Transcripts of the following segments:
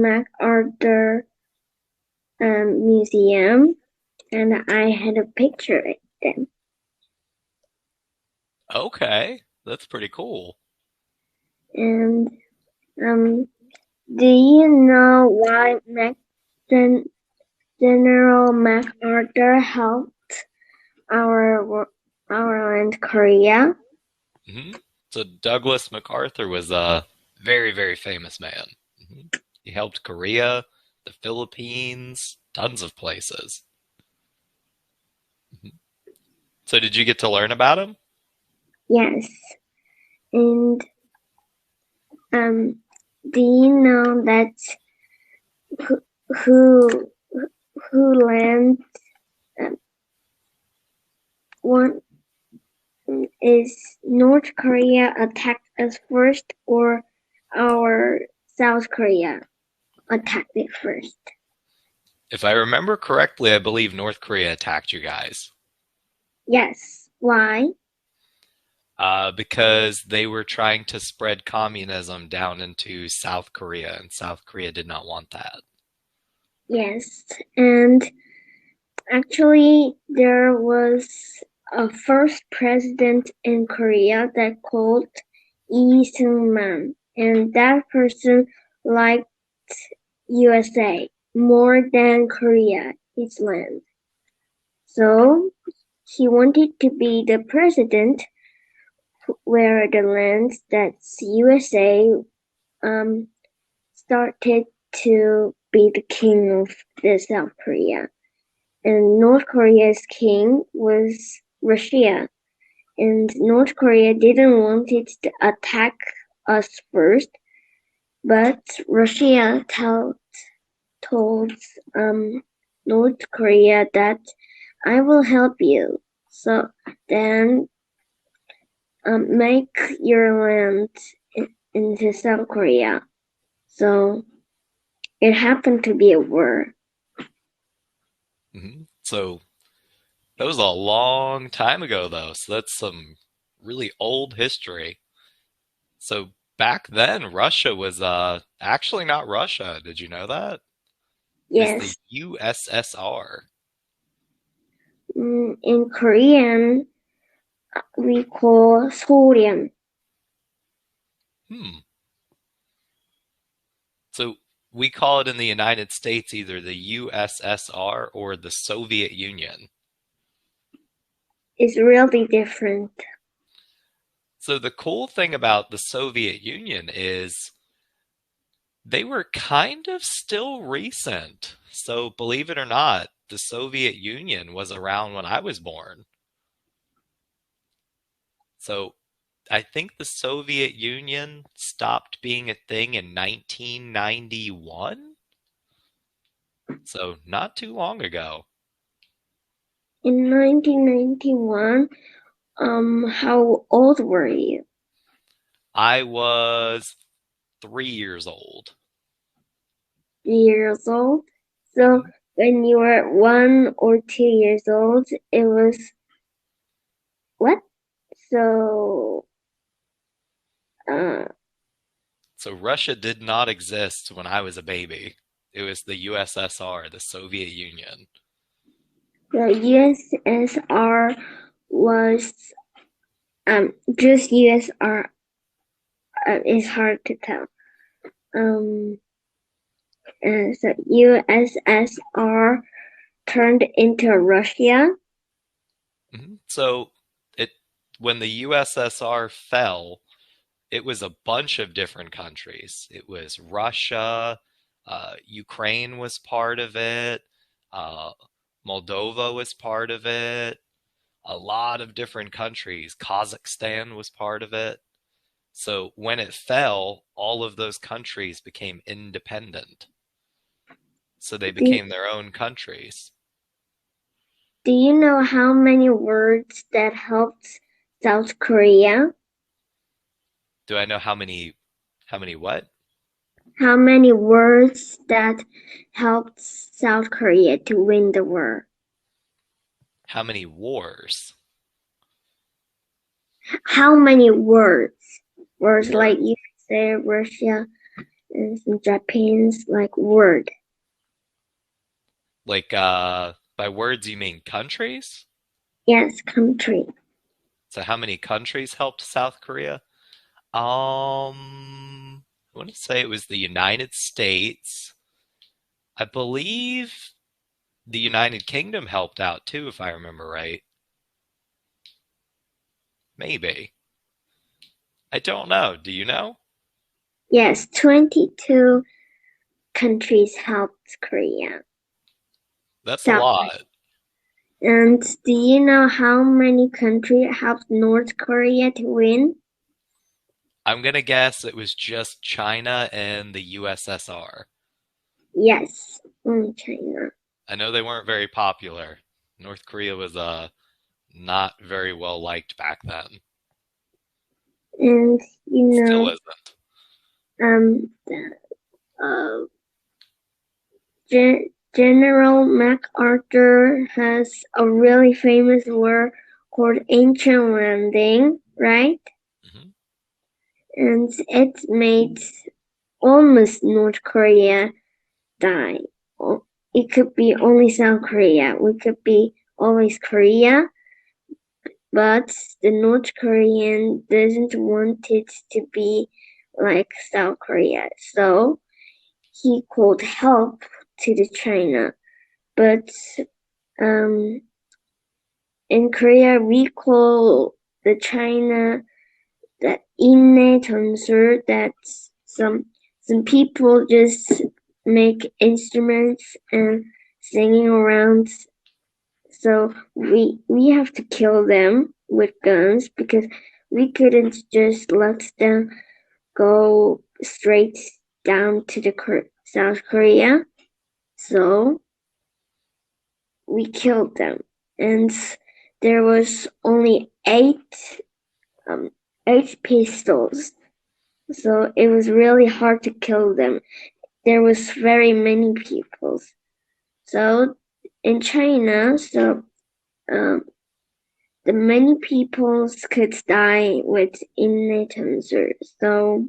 MacArthur museum, and I had a picture of them. Okay, that's pretty cool. And do you know why General MacArthur helped our land Korea? hmm So Douglas MacArthur was a very, very famous man. He helped Korea, the Philippines, tons of places. Mhm. So did you get to learn about him? Yes. And do you know that who who, who land um, one is North Korea attacked us first or our South Korea attacked it first? If I remember correctly, I believe North Korea attacked you guys. Yes. Why? Because they were trying to spread communism down into South Korea, and South Korea did not want that. Yes. And actually, there was a first president in Korea that called Lee Seung-man, and that person liked USA more than Korea, his land. So he wanted to be the president where the lands that USA started to be the king of the South Korea. And North Korea's king was Russia. And North Korea didn't want it to attack us first, but Russia told North Korea that I will help you. So then make your land into South Korea. So it happened to be a war. So that was a long time ago, though. So that's some really old history. So back then, Russia was actually not Russia. Did you know that? It was the Yes. USSR. In Korean, we call Soren. Hmm. So we call it in the United States either the USSR or the Soviet Union. It's really different. So the cool thing about the Soviet Union is they were kind of still recent. So believe it or not, the Soviet Union was around when I was born. So I think the Soviet Union stopped being a thing in 1991. So not too long ago. In 1991, how old were you? I was 3 years old. 3 years old. So Mhm. when you were 1 or 2 years old, it was what? So, uh, So Russia did not exist when I was a baby. It was the USSR, the Soviet Union. the USSR was just USR. It's hard to tell. Um, so USSR turned into Russia. So it when the USSR fell, it was a bunch of different countries. It was Russia, Ukraine was part of it, uh, Moldova was part of it, a lot of different countries. Kazakhstan was part of it. So when it fell, all of those countries became independent. So they Do, became their own countries. do you know how many words that helped South Korea? Do I know how many what? How many words that helped South Korea to win the war? How many wars? How many words? Words War like USA, Russia, and some Japanese like word. Like, by words you mean countries? Yes, country. So how many countries helped South Korea? I want to say it was the United States. I believe the United Kingdom helped out too, if I remember right. Maybe. I don't know. Do you know? Yes, 22 countries helped Korea. That's a South lot. And do you know how many countries helped North Korea to win? I'm gonna guess it was just China and the USSR. Yes, only China. I know they weren't very popular. North Korea was not very well liked back then. And you Still know, isn't. uh, General MacArthur has a really famous word called Incheon landing, right? Hmm. And it made almost North Korea die. It could be only South Korea. We could be always Korea, but the North Korean doesn't want it to be like South Korea. So he called help to the China. But in Korea, we call the China the 인내전술, that some people just make instruments and singing around. So we have to kill them with guns because we couldn't just let them go straight down to the South Korea. So we killed them, and there was only um, 8 pistols. So it was really hard to kill them. There was very many people. So in China, the many peoples could die with inattention. So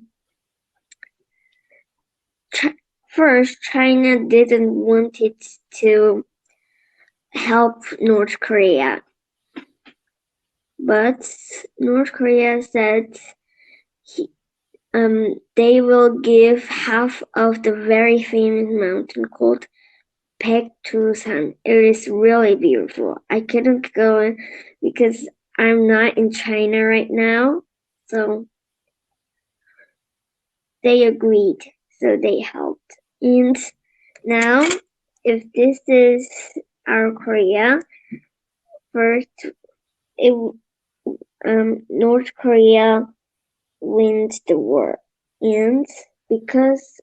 first, China didn't want it to help North Korea, but North Korea said they will give half of the very famous mountain called Baekdusan. It is really beautiful. I couldn't go in because I'm not in China right now. So they agreed. So they helped. And now, if this is our Korea, first, North Korea wins the war. And because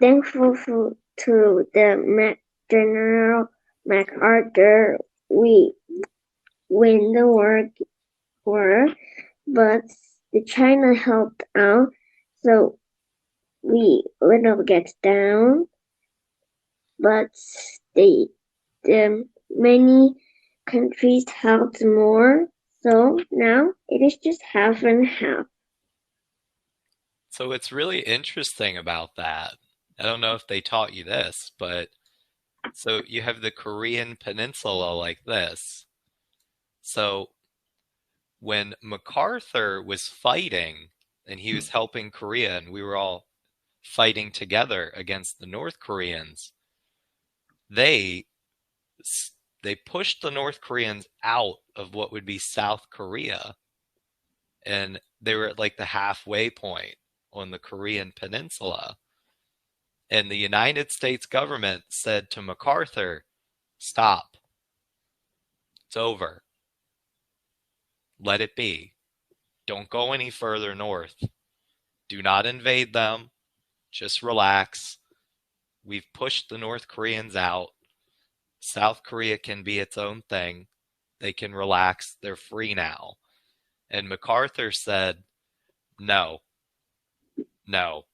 thankful to the General MacArthur, we win the war, but the China helped out, so we little get down, but the many countries helped more, so now it is just half and half. So what's really interesting about that, I don't know if they taught you this, but so you have the Korean Peninsula like this. So when MacArthur was fighting and he was helping Korea and we were all fighting together against the North Koreans, they they pushed the North Koreans out of what would be South Korea, and they were at like the halfway point on the Korean Peninsula. And the United States government said to MacArthur, stop. It's over. Let it be. Don't go any further north. Do not invade them. Just relax. We've pushed the North Koreans out. South Korea can be its own thing. They can relax. They're free now. And MacArthur said, no, no.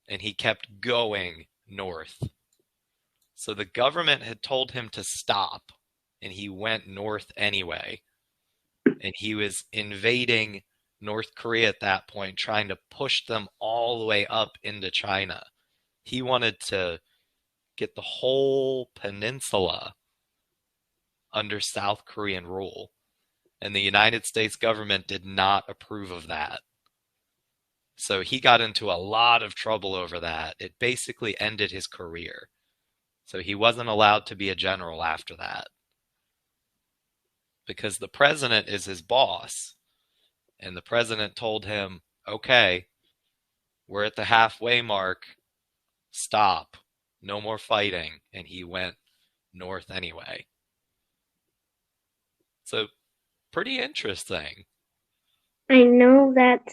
And he kept going north. So the government had told him to stop, and he went north anyway. And he was invading North Korea at that point, trying to push them all the way up into China. He wanted to get the whole peninsula under South Korean rule. And the United States government did not approve of that. So he got into a lot of trouble over that. It basically ended his career. So he wasn't allowed to be a general after that. Because the president is his boss. And the president told him, okay, we're at the halfway mark. Stop. No more fighting. And he went north anyway. So, pretty interesting. I know that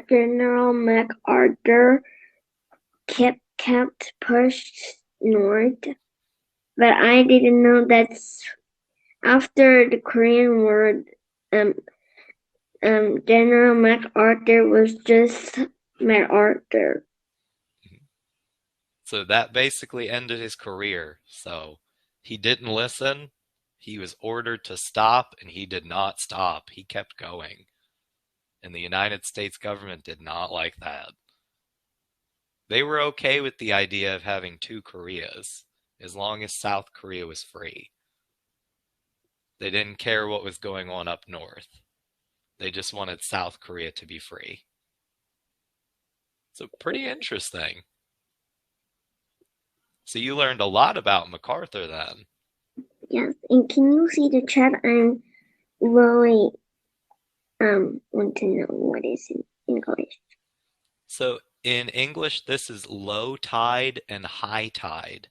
General MacArthur kept pushed north, but I didn't know that after the Korean War, General MacArthur was just MacArthur. So that basically ended his career. So he didn't listen. He was ordered to stop, and he did not stop. He kept going. And the United States government did not like that. They were okay with the idea of having two Koreas, as long as South Korea was free. They didn't care what was going on up north. They just wanted South Korea to be free. So pretty interesting. So you learned a lot about MacArthur then. Yes, and can you see the chat? I'm really want to know what is in English. So in English, this is low tide and high tide.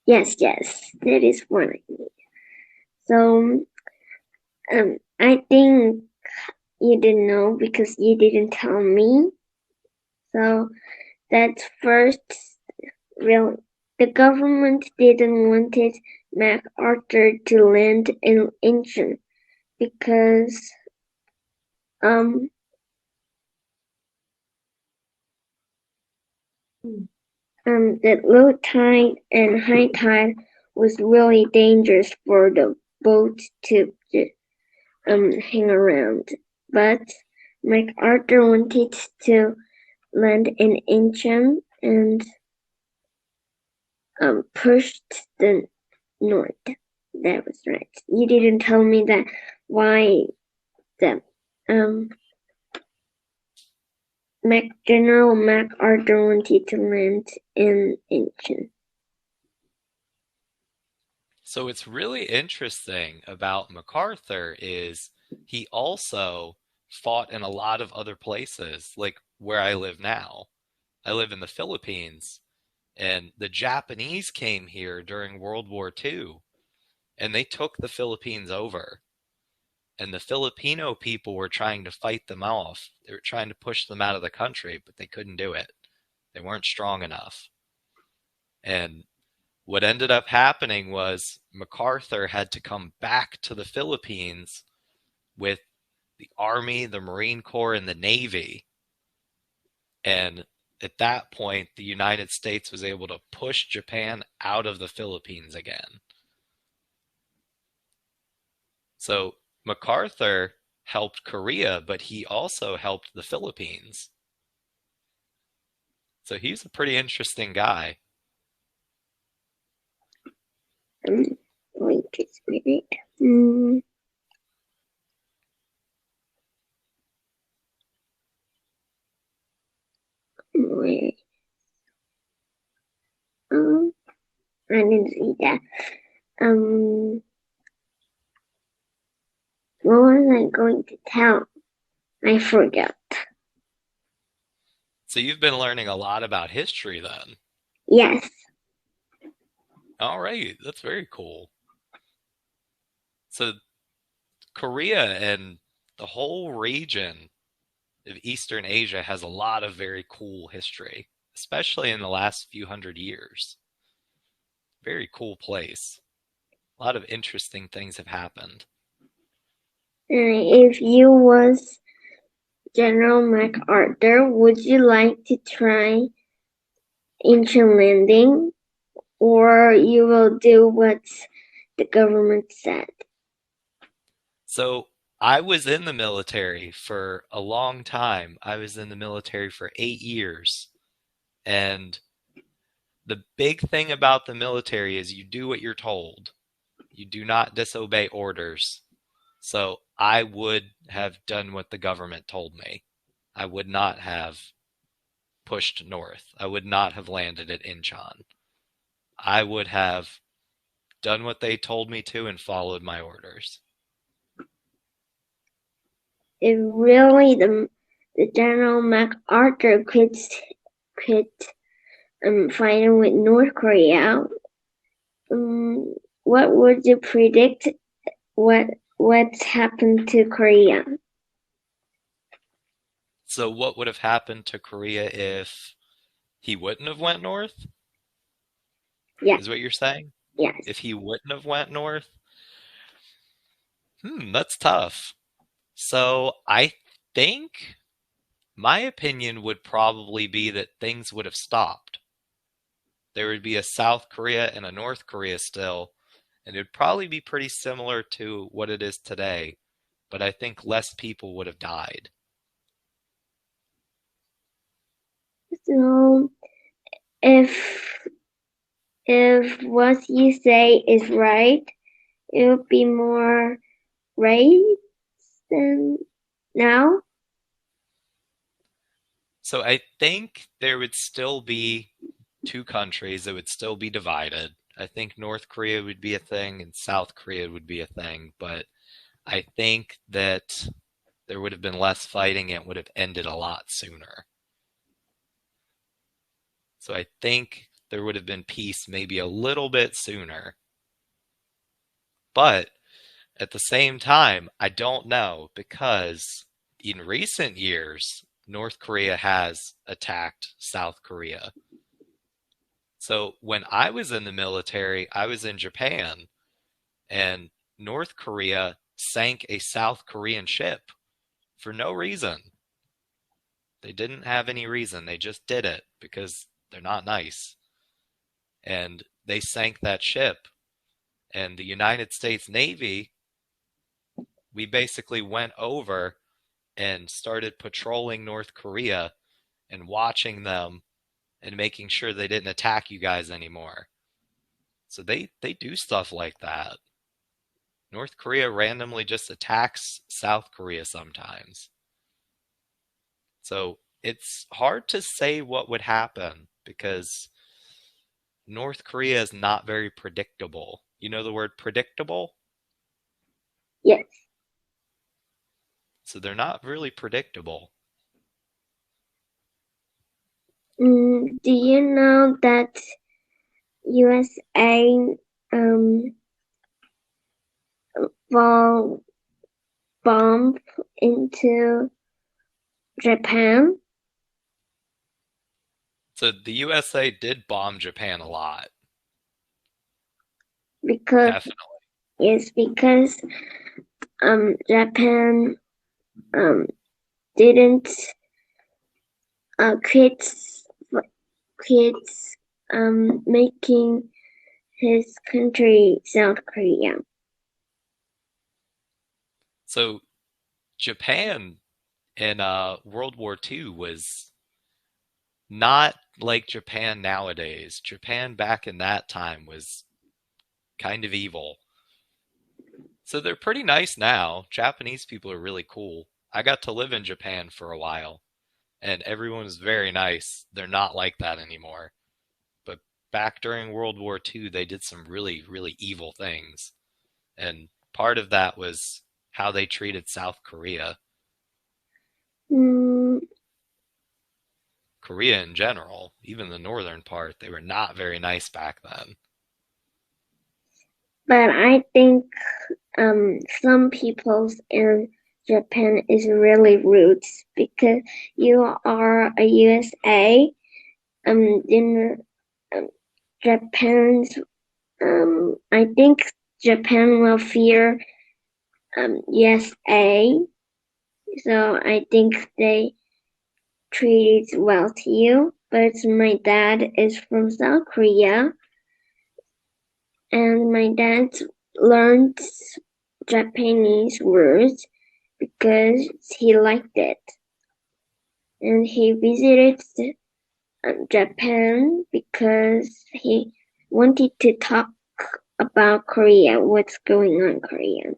Yes, that is what I need. So, I think you didn't know because you didn't tell me. So that's first, really, the government didn't want MacArthur to land in Incheon because that low tide and high tide was really dangerous for the boat to hang around. But MacArthur wanted to land in Incheon and pushed the north. That was right. You didn't tell me that why the General MacArthur wanted to land in Incheon. So what's really interesting about MacArthur is he also fought in a lot of other places, like where I live now. I live in the Philippines, and the Japanese came here during World War II, and they took the Philippines over. And the Filipino people were trying to fight them off. They were trying to push them out of the country, but they couldn't do it. They weren't strong enough. And what ended up happening was MacArthur had to come back to the Philippines with the Army, the Marine Corps, and the Navy. And at that point, the United States was able to push Japan out of the Philippines again. So MacArthur helped Korea, but he also helped the Philippines. So he's a pretty interesting guy. Wait just a minute. Wait. I didn't see that. What was I going to tell? I forgot. So you've been learning a lot about history then. Yes. All right, that's very cool. So Korea and the whole region of Eastern Asia has a lot of very cool history, especially in the last few hundred years. Very cool place. A lot of interesting things have happened. If you was General MacArthur, would you like to try Incheon landing, or you will do what the government said? So I was in the military for a long time. I was in the military for 8 years. And the big thing about the military is you do what you're told. You do not disobey orders. So I would have done what the government told me. I would not have pushed north. I would not have landed at Incheon. I would have done what they told me to and followed my orders. If really the General MacArthur could fighting with North Korea, what would you predict? What's happened to Korea? So what would have happened to Korea if he wouldn't have went north? Yeah. Is what you're saying? Yes. If he wouldn't have went north? That's tough. So I think my opinion would probably be that things would have stopped. There would be a South Korea and a North Korea still, and it would probably be pretty similar to what it is today, but I think less people would have died. So if what you say is right, it would be more right than now. So I think there would still be two countries that would still be divided. I think North Korea would be a thing and South Korea would be a thing, but I think that there would have been less fighting and it would have ended a lot sooner. So I think there would have been peace maybe a little bit sooner. But at the same time, I don't know, because in recent years, North Korea has attacked South Korea. So when I was in the military, I was in Japan, and North Korea sank a South Korean ship for no reason. They didn't have any reason. They just did it because they're not nice. And they sank that ship. And the United States Navy, we basically went over and started patrolling North Korea and watching them and making sure they didn't attack you guys anymore. So they do stuff like that. North Korea randomly just attacks South Korea sometimes. So it's hard to say what would happen because North Korea is not very predictable. You know the word predictable? Yes. So they're not really predictable. Do you know that USA bombed into Japan? So the USA did bomb Japan a lot. Because Definitely. yes, because Japan didn't quit making his country South Korea. So Japan in World War II was not like Japan nowadays. Japan back in that time was kind of evil. So they're pretty nice now. Japanese people are really cool. I got to live in Japan for a while, and everyone was very nice. They're not like that anymore. But back during World War II, they did some really, really evil things. And part of that was how they treated South Korea. Korea in general, even the northern part, they were not very nice back then. But I think some people in Japan is really rude because you are a USA. In Japan's, I think Japan will fear USA. So I think they treated well to you. But my dad is from South Korea. And my dad learned Japanese words because he liked it. And he visited Japan because he wanted to talk about Korea, what's going on in Korea.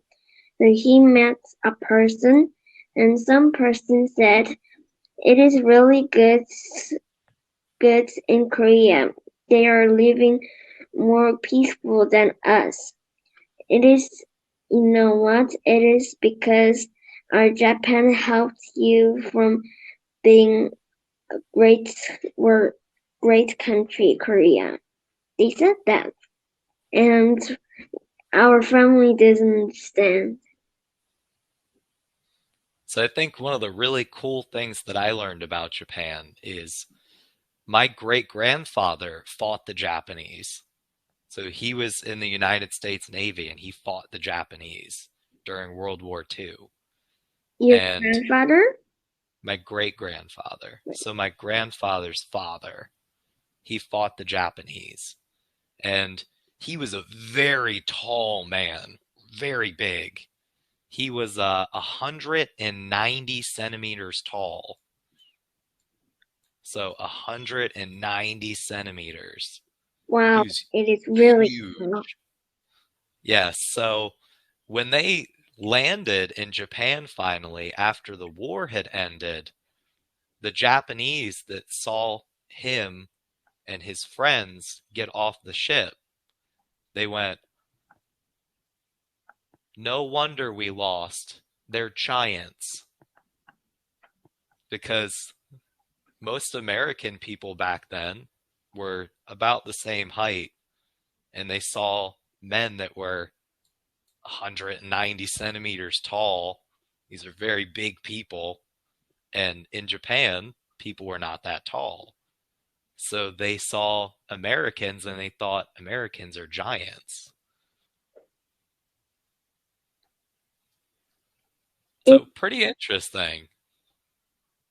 So he met a person, and some person said, it is really good in Korea. They are living more peaceful than us. It is, you know what? It is because our Japan helped you from being a great country, Korea. They said that. And our family doesn't understand. So I think one of the really cool things that I learned about Japan is my great grandfather fought the Japanese. So he was in the United States Navy and he fought the Japanese during World War II. Your And grandfather? my great grandfather. So my grandfather's father, he fought the Japanese. And he was a very tall man, very big. He was 190 centimeters tall. So 190 centimeters. Wow, He was it is really huge. tall. Yes, so when they landed in Japan finally after the war had ended, the Japanese that saw him and his friends get off the ship, they went, no wonder we lost. They're giants. Because most American people back then were about the same height, and they saw men that were 190 centimeters tall. These are very big people. And in Japan, people were not that tall. So they saw Americans and they thought Americans are giants. So pretty interesting.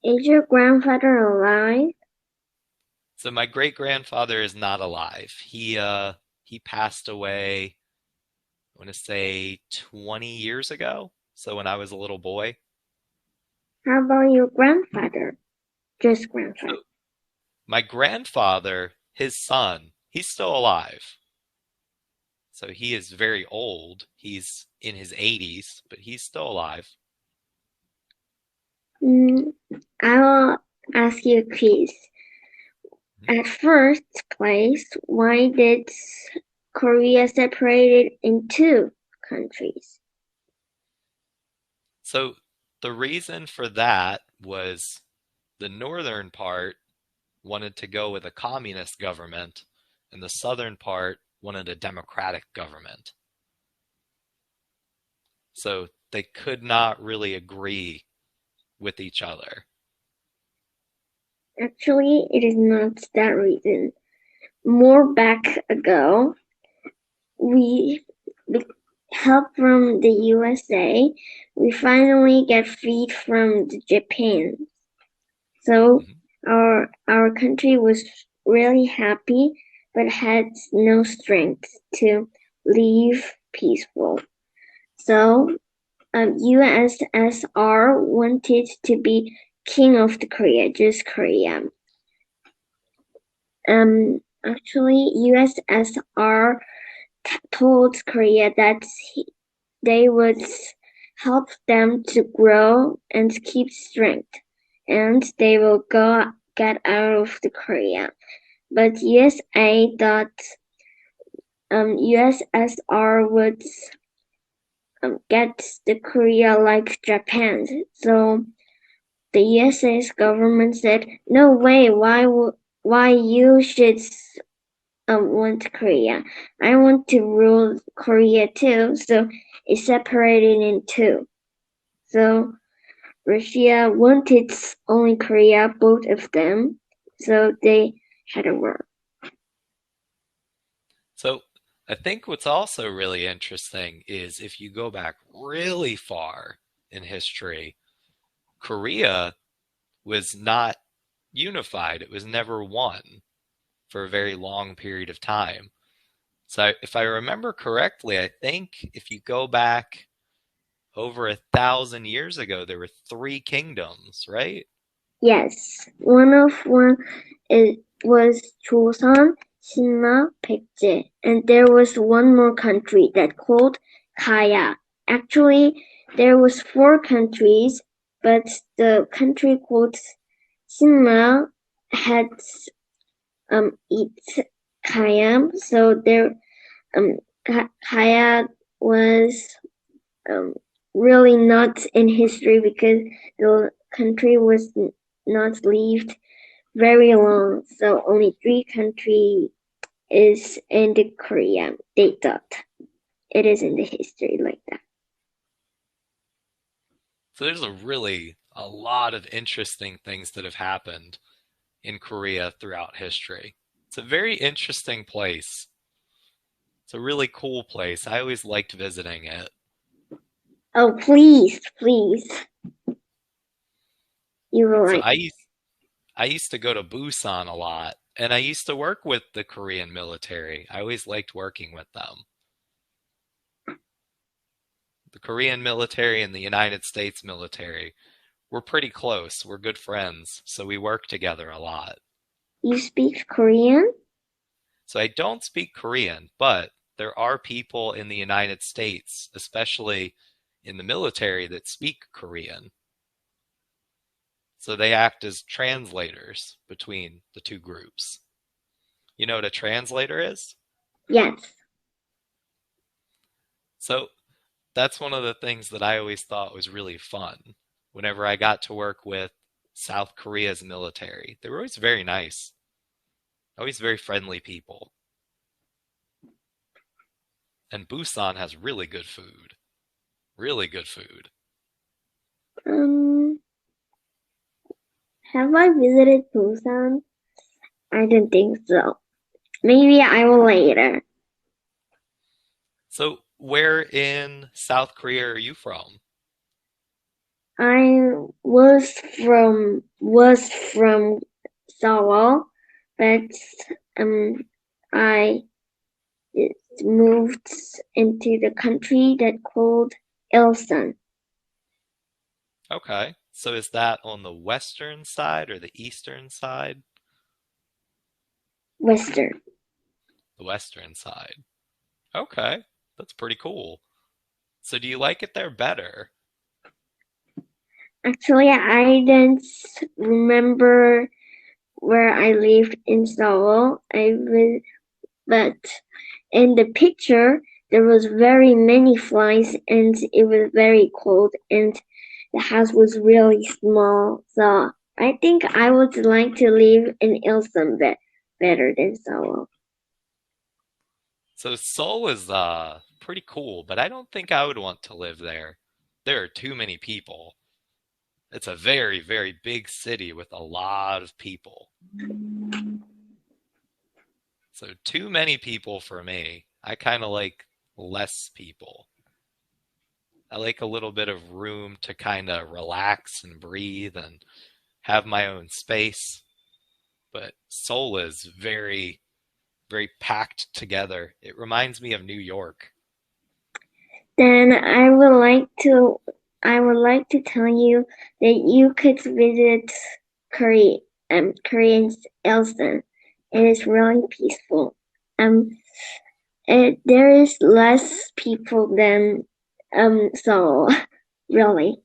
Is your grandfather alive? So my great grandfather is not alive. He passed away, I want to say 20 years ago. So when I was a little boy. How about your grandfather? Just grandfather. So my grandfather, his son, he's still alive. So he is very old. He's in his 80s, but he's still alive. I will ask you a quiz. At first place, why did Korea separated in two countries? So the reason for that was the northern part wanted to go with a communist government, and the southern part wanted a democratic government. So they could not really agree with each other. Actually, it is not that reason. More back ago, with help from the USA, we finally get freed from Japan. So our country was really happy, but had no strength to live peaceful. So USSR wanted to be king of the Korea, just Korea. Actually, USSR told Korea that they would help them to grow and keep strength, and they will get out of the Korea. But USA thought USSR would get the Korea like Japan. So the USA's government said, no way, why you should want Korea. I want to rule Korea too, so it separated in two. So Russia wanted only Korea, both of them, so they had a war. So I think what's also really interesting is if you go back really far in history, Korea was not unified. It was never one for a very long period of time. So if I remember correctly, I think if you go back over 1,000 years ago, there were three kingdoms, right? Yes, one it was Joseon, Sinna, Baekje, and there was one more country that called Kaya. Actually, there was four countries, but the country called Sinna had its Kaya, so there Kaya was um, really not in history because the country was not lived very long. So only three countries is in the Korea. They thought it is in the history like that. So there's a lot of interesting things that have happened in Korea throughout history. It's a very interesting place. It's a really cool place. I always liked visiting it. Oh, please, please. You will So like I used to go to Busan a lot, and I used to work with the Korean military. I always liked working with them. The Korean military and the United States military, we're pretty close. We're good friends, so we work together a lot. you speak Korean? So I don't speak Korean, but there are people in the United States, especially in the military, that speak Korean. So they act as translators between the two groups. You know what a translator is? Yes. So that's one of the things that I always thought was really fun. Whenever I got to work with South Korea's military, they were always very nice, always very friendly people. And Busan has really good food. Really good food. Um, have I visited Busan? I don't think so. Maybe I will later. So where in South Korea are you from? I was from Seoul, but I moved into the country that called Ilsan, Okay. So is that on the western side or the eastern side? Western. The western side. Okay. That's pretty cool. So do you like it there better? Actually, I don't remember where I lived in Seoul. But in the picture, there was very many flies and it was very cold and the house was really small. So I think I would like to live in Ilsan better than Seoul. So Seoul is pretty cool, but I don't think I would want to live there. There are too many people. It's a very, very big city with a lot of people. So too many people for me. I kind of like less people. I like a little bit of room to kind of relax and breathe and have my own space. But Seoul is very, very packed together. It reminds me of New York. Then I would like to tell you that you could visit Korea, Korean Ilsan. It is really peaceful. Um, there is less people than Seoul, really.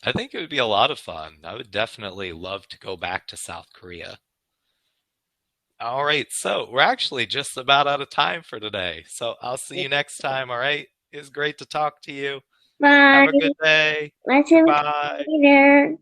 I think it would be a lot of fun. I would definitely love to go back to South Korea. All right, so we're actually just about out of time for today. So I'll see you next time, all right? It's great to talk to you. Have Bye. a good day. Let's see you Bye. later.